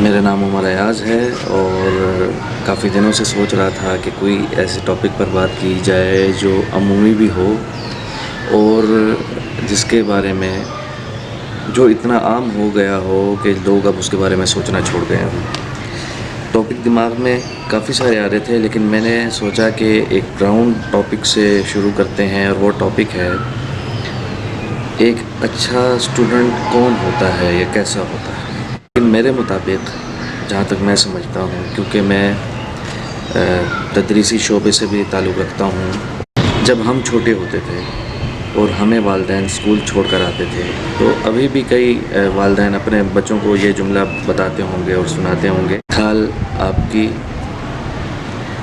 میرا نام عمر ایاز ہے اور کافی دنوں سے سوچ رہا تھا کہ کوئی ایسے ٹاپک پر بات کی جائے جو عمومی بھی ہو اور جس کے بارے میں جو اتنا عام ہو گیا ہو کہ لوگ اب اس کے بارے میں سوچنا چھوڑ گئے ہوں۔ ٹاپک دماغ میں کافی سارے آ رہے تھے، لیکن میں نے سوچا کہ ایک گراؤنڈ ٹاپک سے شروع کرتے ہیں، اور وہ ٹاپک ہے ایک اچھا اسٹوڈنٹ کون ہوتا ہے یا کیسا ہوتا ہے۔ لیکن میرے مطابق جہاں تک میں سمجھتا ہوں، کیونکہ میں تدریسی شعبے سے بھی تعلق رکھتا ہوں، جب ہم چھوٹے ہوتے تھے اور ہمیں والدین اسکول چھوڑ کر آتے تھے، تو ابھی بھی کئی والدین اپنے بچوں کو یہ جملہ بتاتے ہوں گے اور سناتے ہوں گے، کھال آپ کی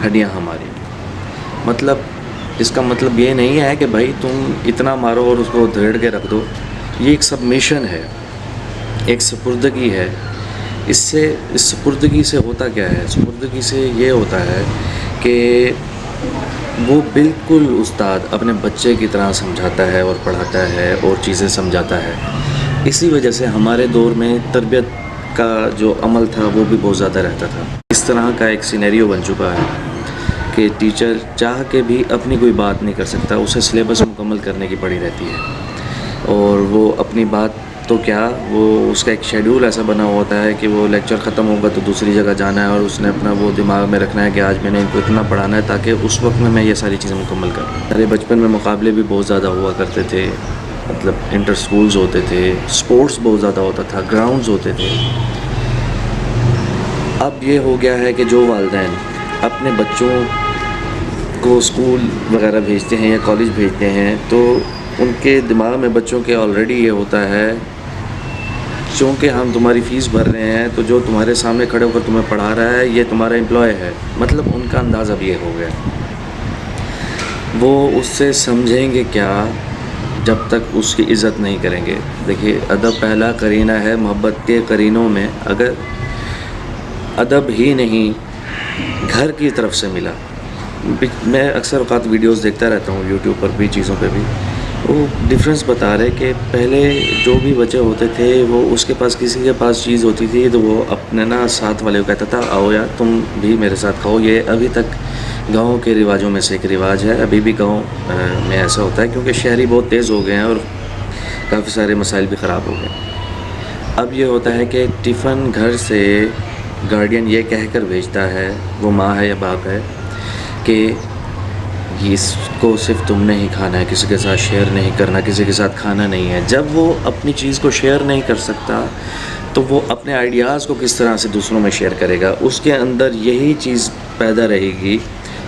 ہڈیاں ہماری۔ مطلب اس کا مطلب یہ نہیں ہے کہ بھائی تم اتنا مارو اور اس کو دھیڑ کے رکھ دو، یہ ایک سبمیشن ہے، ایک سپردگی ہے۔ اس سپردگی سے ہوتا کیا ہے؟ سپردگی سے یہ ہوتا ہے کہ وہ بالکل استاد اپنے بچے کی طرح سمجھاتا ہے اور پڑھاتا ہے اور چیزیں سمجھاتا ہے۔ اسی وجہ سے ہمارے دور میں تربیت کا جو عمل تھا وہ بھی بہت زیادہ رہتا تھا۔ اس طرح کا ایک سینیریو بن چکا ہے کہ ٹیچر چاہ کے بھی اپنی کوئی بات نہیں کر سکتا، اسے سلیبس مکمل کرنے کی پڑی رہتی ہے، اور وہ اپنی بات تو کیا، وہ اس کا ایک شیڈول ایسا بنا ہوتا ہے کہ وہ لیکچر ختم ہوگا تو دوسری جگہ جانا ہے، اور اس نے اپنا وہ دماغ میں رکھنا ہے کہ آج میں نے ان کو اتنا پڑھانا ہے تاکہ اس وقت میں یہ ساری چیزیں مکمل کروں۔ میرے بچپن میں مقابلے بھی بہت زیادہ ہوا کرتے تھے، مطلب انٹر سکولز ہوتے تھے، سپورٹس بہت زیادہ ہوتا تھا، گراؤنڈز ہوتے تھے۔ اب یہ ہو گیا ہے کہ جو والدین اپنے بچوں کو اسکول وغیرہ بھیجتے ہیں یا کالج بھیجتے ہیں، تو ان کے دماغ میں بچوں کے آلریڈی یہ ہوتا ہے چونکہ ہم تمہاری فیس بھر رہے ہیں تو جو تمہارے سامنے کھڑے ہو کر تمہیں پڑھا رہا ہے یہ تمہارا امپلائی ہے۔ مطلب ان کا انداز اب یہ ہو گیا، وہ اس سے سمجھیں گے کیا جب تک اس کی عزت نہیں کریں گے۔ دیکھیے، ادب پہلا قرینہ ہے محبت کے قرینوں میں، اگر ادب ہی نہیں گھر کی طرف سے ملا۔ میں اکثر اوقات ویڈیوز دیکھتا رہتا ہوں یوٹیوب پر بھی، چیزوں پہ بھی، وہ ڈفرینس بتا رہے کہ پہلے جو بھی بچے ہوتے تھے وہ اس کے پاس کسی کے پاس چیز ہوتی تھی تو وہ اپنے ساتھ والے کو کہتا تھا آؤ یار تم بھی میرے ساتھ کھاؤ۔ یہ ابھی تک گاؤں کے رواجوں میں سے ایک رواج ہے، ابھی بھی گاؤں میں ایسا ہوتا ہے، کیونکہ شہری بہت تیز ہو گئے ہیں اور کافی سارے مسائل بھی خراب ہو گئے۔ اب یہ ہوتا ہے کہ ٹفن گھر سے گارڈین یہ کہہ کر بھیجتا ہے، وہ ماں ہے یا باپ ہے، کہ اس کو صرف تم نے ہی کھانا ہے، کسی کے ساتھ شیئر نہیں کرنا، کسی کے ساتھ کھانا نہیں ہے۔ جب وہ اپنی چیز کو شیئر نہیں کر سکتا تو وہ اپنے آئیڈیاز کو کس طرح سے دوسروں میں شیئر کرے گا؟ اس کے اندر یہی چیز پیدا رہے گی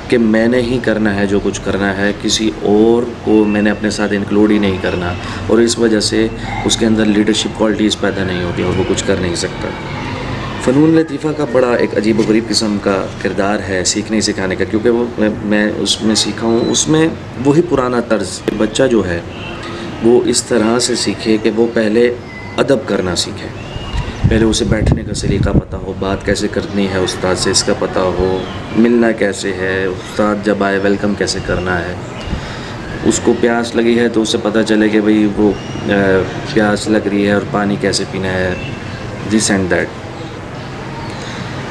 کہ میں نے ہی کرنا ہے جو کچھ کرنا ہے، کسی اور کو میں نے اپنے ساتھ انکلوڈ ہی نہیں کرنا، اور اس وجہ سے اس کے اندر لیڈرشپ کوالٹیز پیدا نہیں ہوتی اور وہ کچھ کر نہیں سکتا۔ فنون لطیفہ کا بڑا ایک عجیب و غریب قسم کا کردار ہے سیکھنے سکھانے کا، کیونکہ وہ میں اس میں سیکھا ہوں، اس میں وہی پرانا طرز، بچہ جو ہے وہ اس طرح سے سیکھے کہ وہ پہلے ادب کرنا سیکھے، پہلے اسے بیٹھنے کا سلیقہ پتہ ہو، بات کیسے کرنی ہے استاد سے اس کا پتہ ہو، ملنا کیسے ہے، استاد جب آئے ویلکم کیسے کرنا ہے، اس کو پیاس لگی ہے تو اسے پتہ چلے کہ بھئی وہ پیاس لگ رہی ہے اور پانی کیسے پینا ہے، دس اینڈ دیٹ۔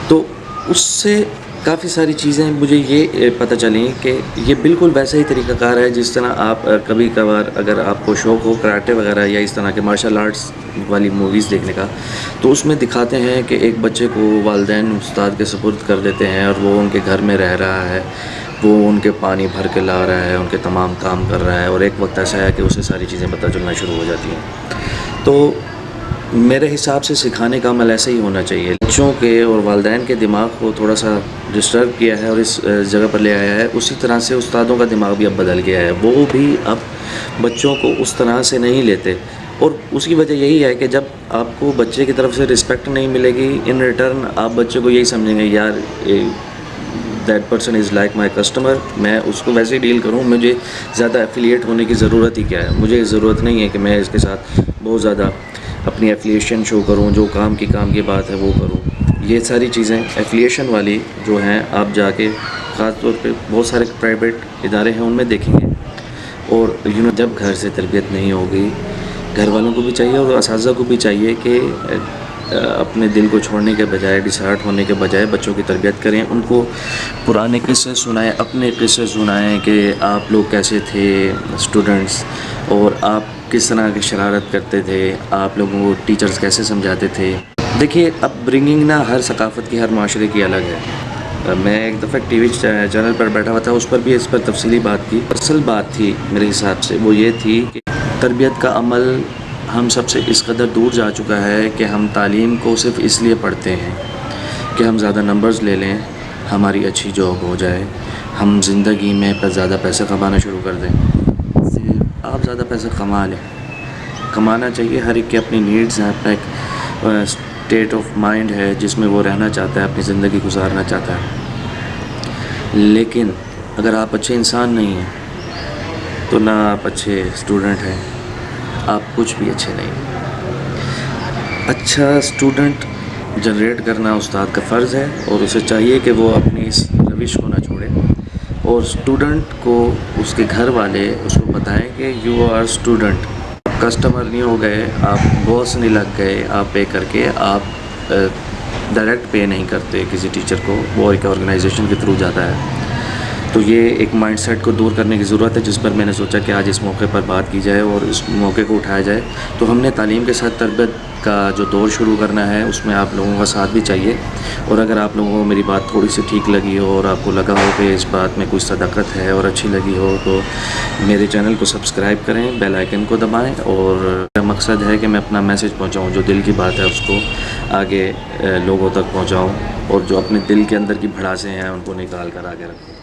تو اس سے کافی ساری چیزیں مجھے یہ پتہ چلیں کہ یہ بالکل ویسا ہی طریقہ کار ہے جس طرح آپ کبھی کبھار اگر آپ کو شوق ہو کراٹے وغیرہ یا اس طرح کے مارشل آرٹس والی موویز دیکھنے کا، تو اس میں دکھاتے ہیں کہ ایک بچے کو والدین استاد کے سپرد کر دیتے ہیں اور وہ ان کے گھر میں رہ رہا ہے، وہ ان کے پانی بھر کے لا رہا ہے، ان کے تمام کام کر رہا ہے، اور ایک وقت ایسا ہے کہ اسے ساری چیزیں پتہ چلنا شروع ہو جاتی ہیں۔ تو میرے حساب سے سکھانے کا عمل ایسے ہی ہونا چاہیے۔ بچوں کے اور والدین کے دماغ کو تھوڑا سا ڈسٹرب کیا ہے اور اس جگہ پر لے آیا ہے، اسی طرح سے استادوں کا دماغ بھی اب بدل گیا ہے، وہ بھی اب بچوں کو اس طرح سے نہیں لیتے، اور اس کی وجہ یہی ہے کہ جب آپ کو بچے کی طرف سے رسپیکٹ نہیں ملے گی، ان ریٹرن آپ بچے کو یہی سمجھیں گے یار that person is like my customer, میں اس کو ویسے ہی ڈیل کروں، مجھے زیادہ ایفیلیٹ ہونے کی ضرورت ہی کیا ہے، مجھے ضرورت نہیں ہے کہ میں اس کے ساتھ بہت زیادہ اپنی ایفیلیشن شو کروں، جو کام کی بات ہے وہ کروں۔ یہ ساری چیزیں ایفیلیشن والی جو ہیں آپ جا کے خاص طور پہ بہت سارے پرائیویٹ ادارے ہیں ان میں دیکھیں گے، اور جب گھر سے تربیت نہیں ہوگی، گھر والوں کو بھی چاہیے اور اساتذہ کو بھی چاہیے کہ اپنے دل کو چھوڑنے کے بجائے، ڈسہارٹ ہونے کے بجائے بچوں کی تربیت کریں، ان کو پرانے قصے سنائیں، اپنے قصے سنائیں کہ آپ لوگ کیسے تھے اسٹوڈنٹس، اور آپ کس طرح کی شرارت کرتے تھے، آپ لوگوں کو ٹیچرز کیسے سمجھاتے تھے۔ دیکھیے اپ برنگنگ نا ہر ثقافت کی، ہر معاشرے کی الگ ہے۔ میں ایک دفعہ ٹی وی چینل پر بیٹھا ہوا تھا، اس پر بھی اس پر تفصیلی بات کی۔ اصل بات تھی میرے حساب سے وہ یہ تھی کہ تربیت کا عمل ہم سب سے اس قدر دور جا چکا ہے کہ ہم تعلیم کو صرف اس لیے پڑھتے ہیں کہ ہم زیادہ نمبرز لے لیں، ہماری اچھی جاب ہو جائے، ہم زندگی میں زیادہ پیسے کمانا شروع کر دیں۔ صرف آپ زیادہ پیسے کما لیں، کمانا چاہیے، ہر ایک کی اپنی نیڈز ہیں، اپنا ایک اسٹیٹ آف مائنڈ ہے جس میں وہ رہنا چاہتا ہے، اپنی زندگی گزارنا چاہتا ہے۔ لیکن اگر آپ اچھے انسان نہیں ہیں تو نہ آپ اچھے اسٹوڈنٹ ہیں، آپ کچھ بھی اچھے نہیں ہیں۔ اچھا اسٹوڈنٹ جنریٹ کرنا استاد کا فرض ہے، اور اسے چاہیے کہ وہ اپنی اس روش کو نہ چھوڑے، اور اسٹوڈنٹ کو اس کے گھر والے اس کو بتائیں کہ یو آر اسٹوڈنٹ، آپ کسٹمر نہیں ہو گئے، آپ باس نہیں لگ گئے، آپ پے کر کے آپ ڈائریکٹ پے نہیں کرتے کسی ٹیچر کو، وہ ایک آرگنائزیشن کے تھرو جاتا ہے۔ تو یہ ایک مائنڈ سیٹ کو دور کرنے کی ضرورت ہے، جس پر میں نے سوچا کہ آج اس موقع پر بات کی جائے اور اس موقع کو اٹھایا جائے۔ تو ہم نے تعلیم کے ساتھ تربیت کا جو دور شروع کرنا ہے، اس میں آپ لوگوں کا ساتھ بھی چاہیے، اور اگر آپ لوگوں کو میری بات تھوڑی سی ٹھیک لگی ہو اور آپ کو لگا ہو کہ اس بات میں کوئی صداقت ہے اور اچھی لگی ہو، تو میرے چینل کو سبسکرائب کریں، بیل آئیکن کو دبائیں، اور میرا مقصد ہے کہ میں اپنا میسج پہنچاؤں، جو دل کی بات ہے اس کو آگے لوگوں تک پہنچاؤں، اور جو اپنے دل کے اندر کی بھڑاسیں ہیں ان کو نکال کر آگے رکھوں۔